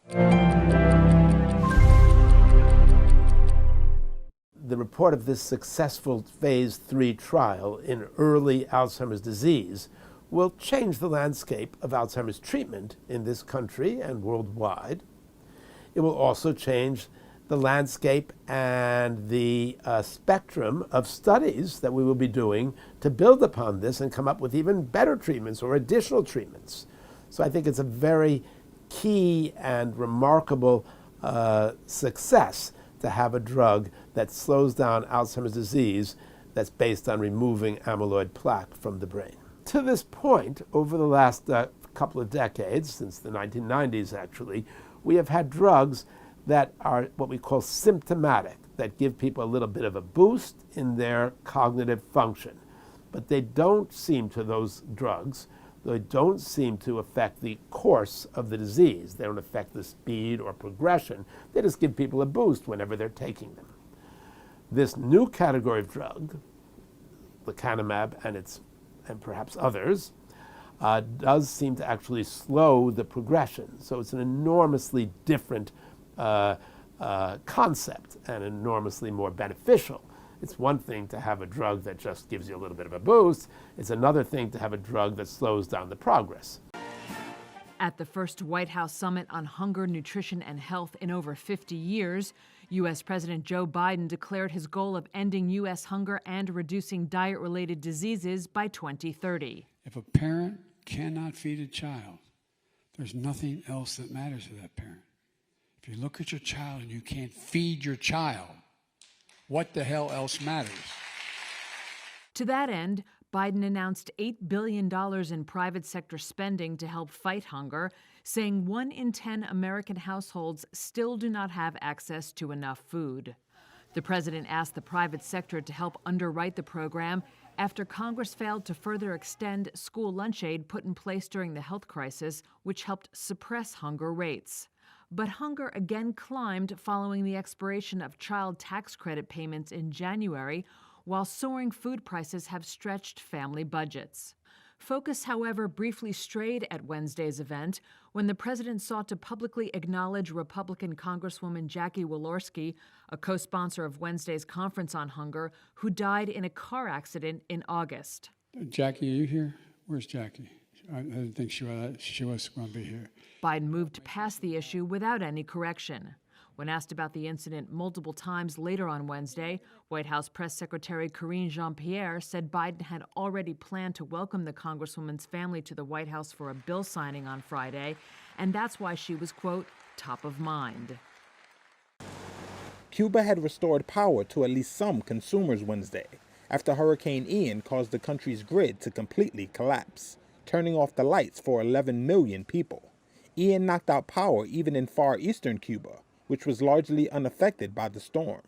The report of this successful phase 3 trial in early Alzheimer's disease will change the landscape of Alzheimer's treatment in this country and worldwide. It will also change the landscape and the spectrum of studies that we will be doing to build upon this and come up with even better treatments or additional treatments. So I think it's a very key and remarkable success to have a drug that slows down Alzheimer's disease that's based on removing amyloid plaque from the brain. To this point, over the last couple of decades, since the 1990s actually, we have had drugs that are what we call symptomatic, that give people a little bit of a boost in their cognitive function. But they don't seem to, those drugs, they don't seem to affect the course of the disease. They don't affect the speed or progression. They just give people a boost whenever they're taking them. This new category of drug, lecanemab and perhaps others, does seem to actually slow the progression. So it's an enormously different concept and enormously more beneficial. It's one thing to have a drug that just gives you a little bit of a boost. It's another thing to have a drug that slows down the progress. At the first White House summit on hunger, nutrition, and health in over 50 years, U.S. President Joe Biden declared his goal of ending U.S. hunger and reducing diet-related diseases by 2030. If a parent cannot feed a child, there's nothing else that matters to that parent. If you look at your child and you can't feed your child, what the hell else matters? To that end, Biden announced $8 billion in private sector spending to help fight hunger, saying 1 in 10 American households still do not have access to enough food. The president asked the private sector to help underwrite the program after Congress failed to further extend school lunch aid put in place during the health crisis, which helped suppress hunger rates. But hunger again climbed following the expiration of child tax credit payments in January, while soaring food prices have stretched family budgets. Focus, however, briefly strayed at Wednesday's event when the president sought to publicly acknowledge Republican Congresswoman Jackie Walorski, a co-sponsor of Wednesday's conference on hunger, who died in a car accident in August. Jackie, are you here? Where's Jackie? I didn't think she was going to be here. Biden moved past the issue without any correction. When asked about the incident multiple times later on Wednesday, White House Press Secretary Karine Jean-Pierre said Biden had already planned to welcome the Congresswoman's family to the White House for a bill signing on Friday, and that's why she was, quote, top of mind. Cuba had restored power to at least some consumers Wednesday after Hurricane Ian caused the country's grid to completely collapse, turning off the lights for 11 million people. Ian knocked out power even in far eastern Cuba, which was largely unaffected by the storm.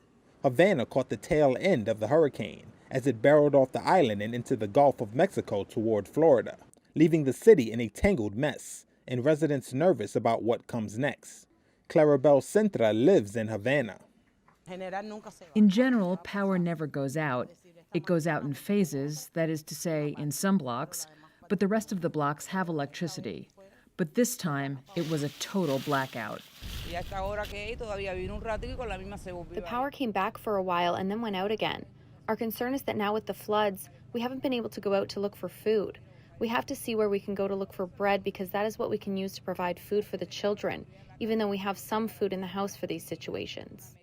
Havana caught the tail end of the hurricane as it barreled off the island and into the Gulf of Mexico toward Florida, leaving the city in a tangled mess and residents nervous about what comes next. Clarabelle Sintra lives in Havana. In general, power never goes out. It goes out in phases, that is to say, in some blocks, but the rest of the blocks have electricity. But this time, it was a total blackout. The power came back for a while and then went out again. Our concern is that now with the floods, we haven't been able to go out to look for food. We have to see where we can go to look for bread because that is what we can use to provide food for the children, even though we have some food in the house for these situations.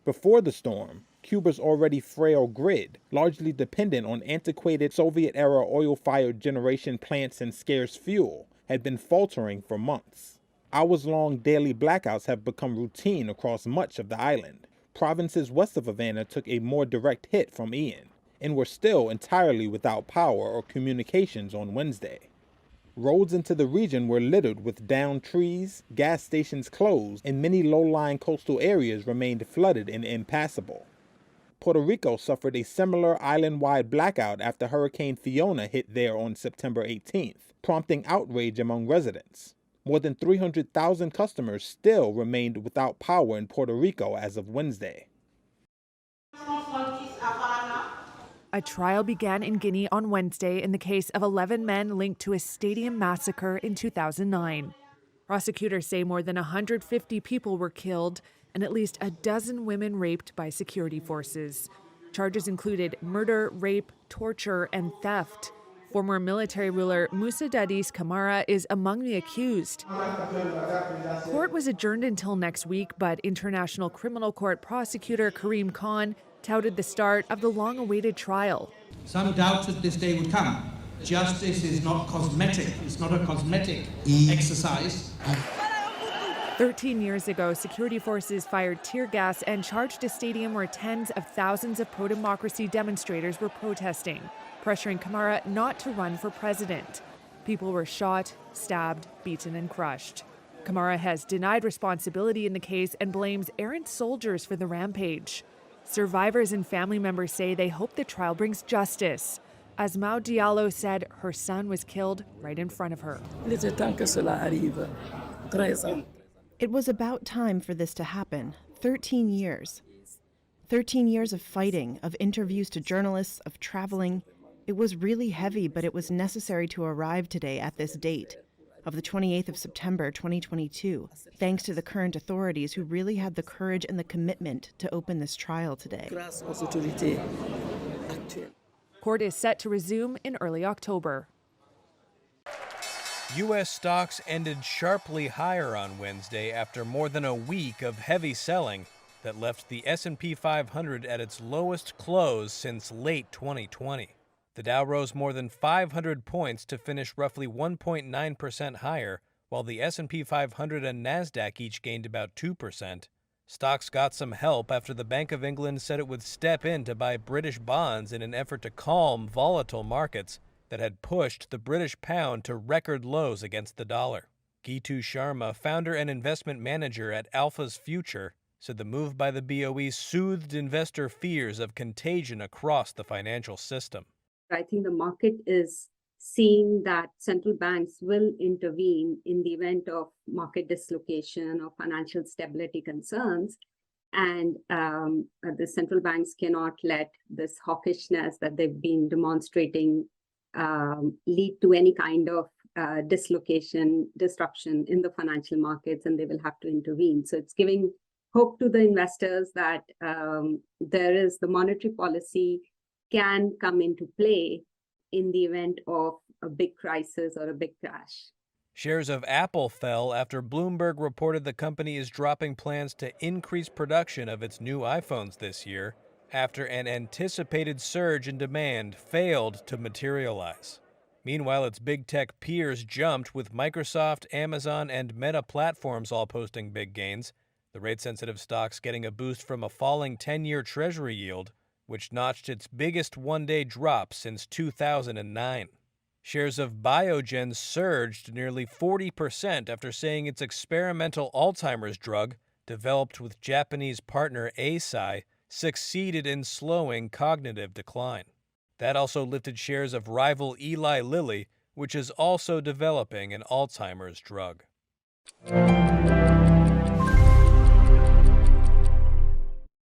Before the storm, Cuba's already frail grid, largely dependent on antiquated Soviet-era oil-fired generation plants and scarce fuel, had been faltering for months. Hours-long daily blackouts have become routine across much of the island. Provinces west of Havana took a more direct hit from Ian, and were still entirely without power or communications on Wednesday. Roads into the region were littered with downed trees, gas stations closed, and many low-lying coastal areas remained flooded and impassable. Puerto Rico suffered a similar island-wide blackout after Hurricane Fiona hit there on September 18th, prompting outrage among residents. More than 300,000 customers still remained without power in Puerto Rico as of Wednesday. A trial began in Guinea on Wednesday in the case of 11 men linked to a stadium massacre in 2009. Prosecutors say more than 150 people were killed and at least a dozen women raped by security forces. Charges included murder, rape, torture, and theft. Former military ruler Musa Dadis Camara is among the accused. Court was adjourned until next week, but International Criminal Court prosecutor Karim Khan touted the start of the long-awaited trial. Some doubted this day would come. Justice is not cosmetic. It's not a cosmetic exercise. 13 years ago, security forces fired tear gas and charged a stadium where tens of thousands of pro-democracy demonstrators were protesting, pressuring Camara not to run for president. People were shot, stabbed, beaten, and crushed. Camara has denied responsibility in the case and blames errant soldiers for the rampage. Survivors and family members say they hope the trial brings justice. Asmao Diallo said her son was killed right in front of her. It was about time for this to happen. 13 years. 13 years of fighting, of interviews to journalists, of traveling. It was really heavy, but it was necessary to arrive today at this date of the 28th of September, 2022, thanks to the current authorities who really had the courage and the commitment to open this trial today. Court is set to resume in early October. U.S. stocks ended sharply higher on Wednesday after more than a week of heavy selling that left the S&P 500 at its lowest close since late 2020. The Dow rose more than 500 points to finish roughly 1.9% higher, while the S&P 500 and Nasdaq each gained about 2%. Stocks got some help after the Bank of England said it would step in to buy British bonds in an effort to calm volatile markets that had pushed the British pound to record lows against the dollar. Gitu Sharma, founder and investment manager at Alpha's Future, said the move by the BOE soothed investor fears of contagion across the financial system. I think the market is seeing that central banks will intervene in the event of market dislocation or financial stability concerns. And the central banks cannot let this hawkishness that they've been demonstrating lead to any kind of dislocation, disruption in the financial markets, and they will have to intervene. So it's giving hope to the investors that there is the monetary policy can come into play in the event of a big crisis or a big crash. Shares of Apple fell after Bloomberg reported the company is dropping plans to increase production of its new iPhones this year after an anticipated surge in demand failed to materialize. Meanwhile, its big tech peers jumped, with Microsoft, Amazon, and Meta Platforms all posting big gains, the rate-sensitive stocks getting a boost from a falling 10-year Treasury yield, which notched its biggest one-day drop since 2009. Shares of Biogen surged nearly 40% after saying its experimental Alzheimer's drug, developed with Japanese partner Eisai, succeeded in slowing cognitive decline. That also lifted shares of rival Eli Lilly, which is also developing an Alzheimer's drug.